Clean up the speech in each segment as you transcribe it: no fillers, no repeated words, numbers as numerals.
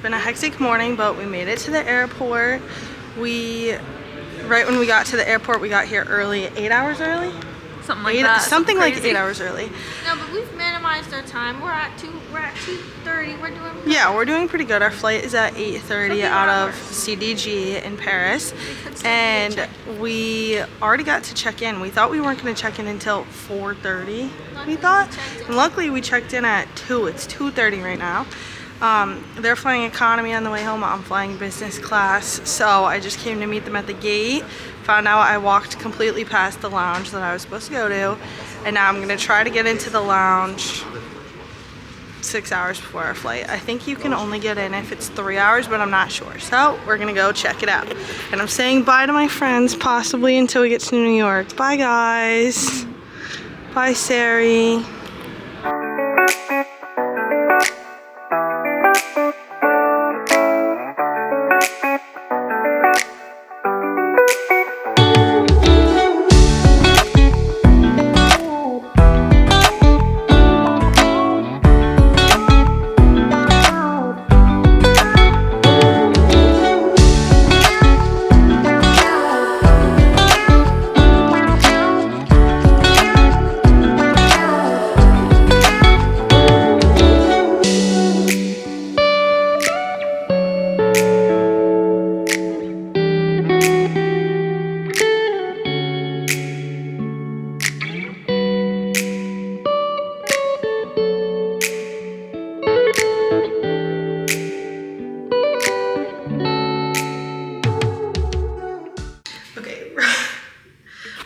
been a hectic morning, but we made it to the airport. Right when we got to the airport, we got here early, 8 hours early? Something like that. Something like 8 hours early. No, but we've minimized our time. We're at 2:30. We're doing good. Yeah, we're doing pretty good. Our flight is at 8:30 out of CDG in Paris. And we already got to check in. We thought we weren't going to check in until 4:30, we thought. And luckily we checked in at 2. It's 2:30 right now. They're flying economy on the way home. I'm flying business class. So I just came to meet them at the gate. Found out I walked completely past the lounge that I was supposed to go to. And now I'm going to try to get into the lounge 6 hours before our flight. I think you can only get in if it's 3 hours, but I'm not sure. So we're going to go check it out. And I'm saying bye to my friends, possibly until we get to New York. Bye, guys. Bye, Sari.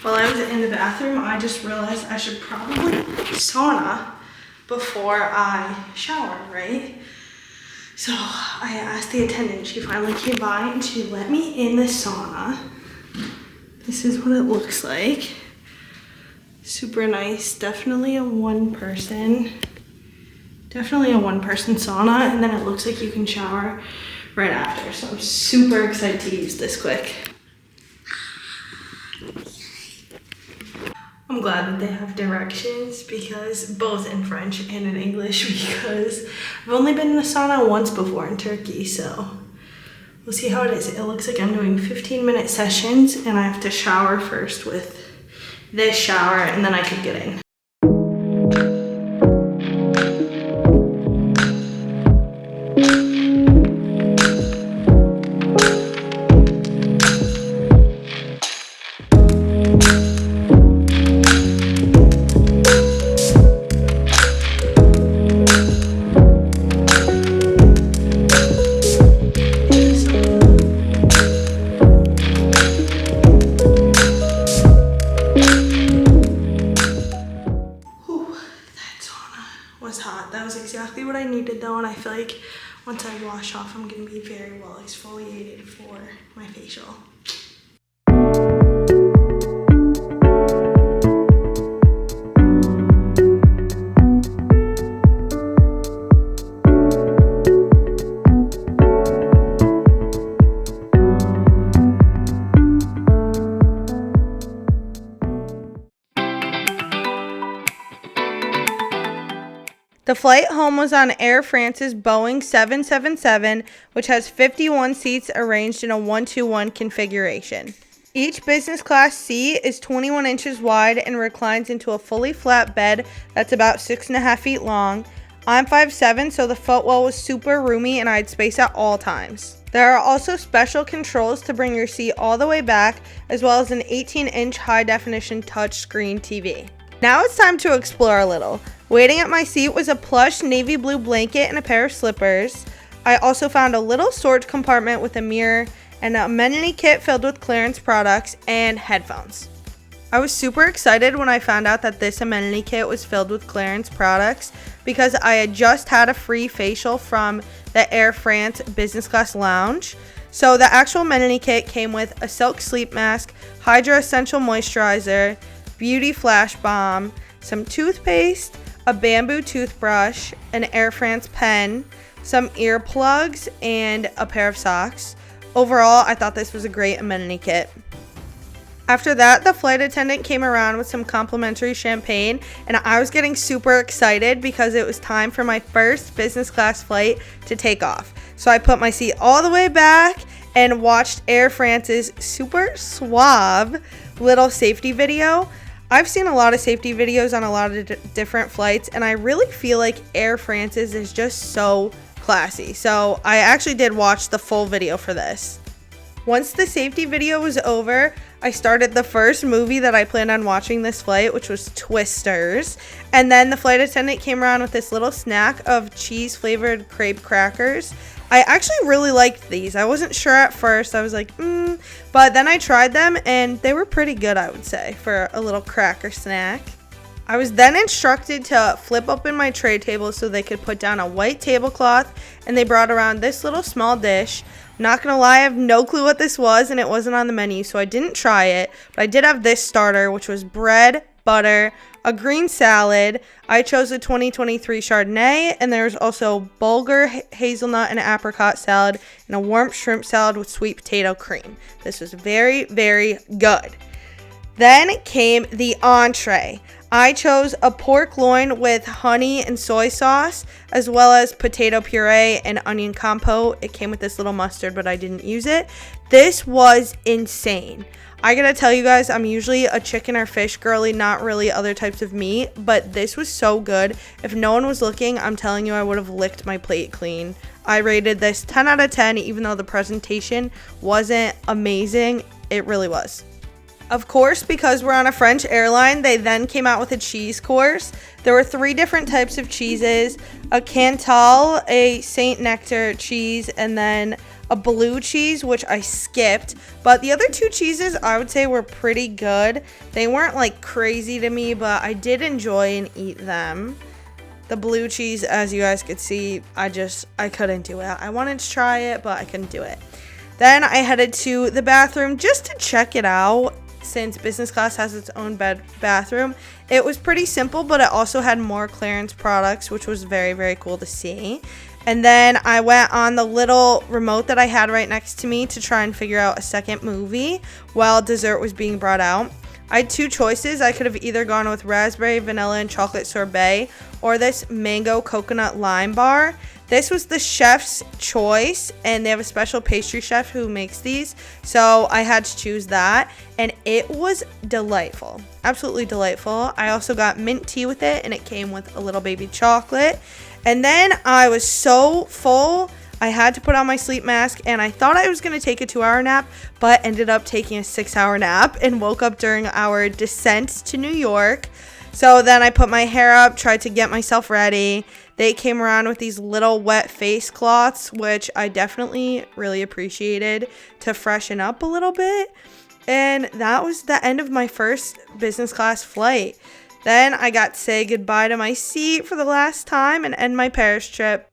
While I was in the bathroom, I just realized I should probably sauna before I shower, right? So I asked the attendant. She finally came by and she let me in the sauna. This is what it looks like. Super nice. Definitely a one-person sauna, and then it looks like you can shower right after. So I'm super excited to use this quick. I'm glad that they have directions, because both in French and in English, because I've only been in a sauna once before in Turkey, so we'll see how it is. It looks like I'm doing 15-minute sessions, and I have to shower first with this shower, and then I could get in. That was exactly what I needed though, and I feel like once I wash off, I'm gonna be very well exfoliated for my facial. The flight home was on Air France's Boeing 777, which has 51 seats arranged in a 1-2-1 configuration. Each business class seat is 21 inches wide and reclines into a fully flat bed that's about 6.5 feet long. I'm 5'7", so the footwell was super roomy and I had space at all times. There are also special controls to bring your seat all the way back, as well as an 18-inch high-definition touchscreen TV. Now it's time to explore a little. Waiting at my seat was a plush navy blue blanket and a pair of slippers. I also found a little storage compartment with a mirror and an amenity kit filled with clearance products and headphones. I was super excited when I found out that this amenity kit was filled with clearance products, because I had just had a free facial from the Air France business class lounge. So the actual amenity kit came with a silk sleep mask, Hydra Essential Moisturizer, Beauty Flash Balm, some toothpaste, a bamboo toothbrush, an Air France pen, some earplugs, and a pair of socks. Overall, I thought this was a great amenity kit. After that, the flight attendant came around with some complimentary champagne, and I was getting super excited because it was time for my first business class flight to take off. So I put my seat all the way back and watched Air France's super suave little safety video. I've seen a lot of safety videos on a lot of different flights, and I really feel like Air France's is just so classy. So I actually did watch the full video for this. Once the safety video was over, I started the first movie that I planned on watching this flight, which was Twisters. And then the flight attendant came around with this little snack of cheese-flavored crepe crackers. I actually really liked these. I wasn't sure at first. I was like, but then I tried them and they were pretty good, I would say, for a little cracker snack. I was then instructed to flip open my tray table so they could put down a white tablecloth, and they brought around this little small dish. Not gonna lie, I have no clue what this was and it wasn't on the menu, so I didn't try it, but I did have this starter, which was bread, butter, a green salad. I chose a 2023 Chardonnay, and there was also bulgur, hazelnut, and apricot salad, and a warm shrimp salad with sweet potato cream. This was very, very good. Then came the entree. I chose a pork loin with honey and soy sauce, as well as potato puree and onion compote. It came with this little mustard, but I didn't use it. This was insane. I gotta tell you guys, I'm usually a chicken or fish girly, not really other types of meat, but this was so good. If no one was looking, I'm telling you, I would have licked my plate clean. I rated this 10 out of 10, even though the presentation wasn't amazing. It really was. Of course, because we're on a French airline, they then came out with a cheese course. There were 3 different types of cheeses: a Cantal, a Saint Nectar cheese, and then a blue cheese, which I skipped. But the other 2 cheeses, I would say, were pretty good. They weren't like crazy to me, but I did enjoy and eat them. The blue cheese, as you guys could see, I couldn't do it. I wanted to try it, but I couldn't do it. Then I headed to the bathroom just to check it out. Since business class has its own bathroom, it was pretty simple, but it also had more clearance products, which was very, very cool to see. And then I went on the little remote that I had right next to me to try and figure out a second movie while dessert was being brought out. I had 2 choices. I could have either gone with raspberry, vanilla, and chocolate sorbet, or this mango coconut lime bar. This was the chef's choice, and they have a special pastry chef who makes these, so I had to choose that, and it was delightful. Absolutely delightful. I also got mint tea with it, and it came with a little baby chocolate. And then I was so full, I had to put on my sleep mask, and I thought I was going to take a 2-hour nap, but ended up taking a 6-hour nap and woke up during our descent to New York. So then I put my hair up, tried to get myself ready. They came around with these little wet face cloths, which I definitely really appreciated to freshen up a little bit. And that was the end of my first business class flight. Then I got to say goodbye to my seat for the last time and end my Paris trip.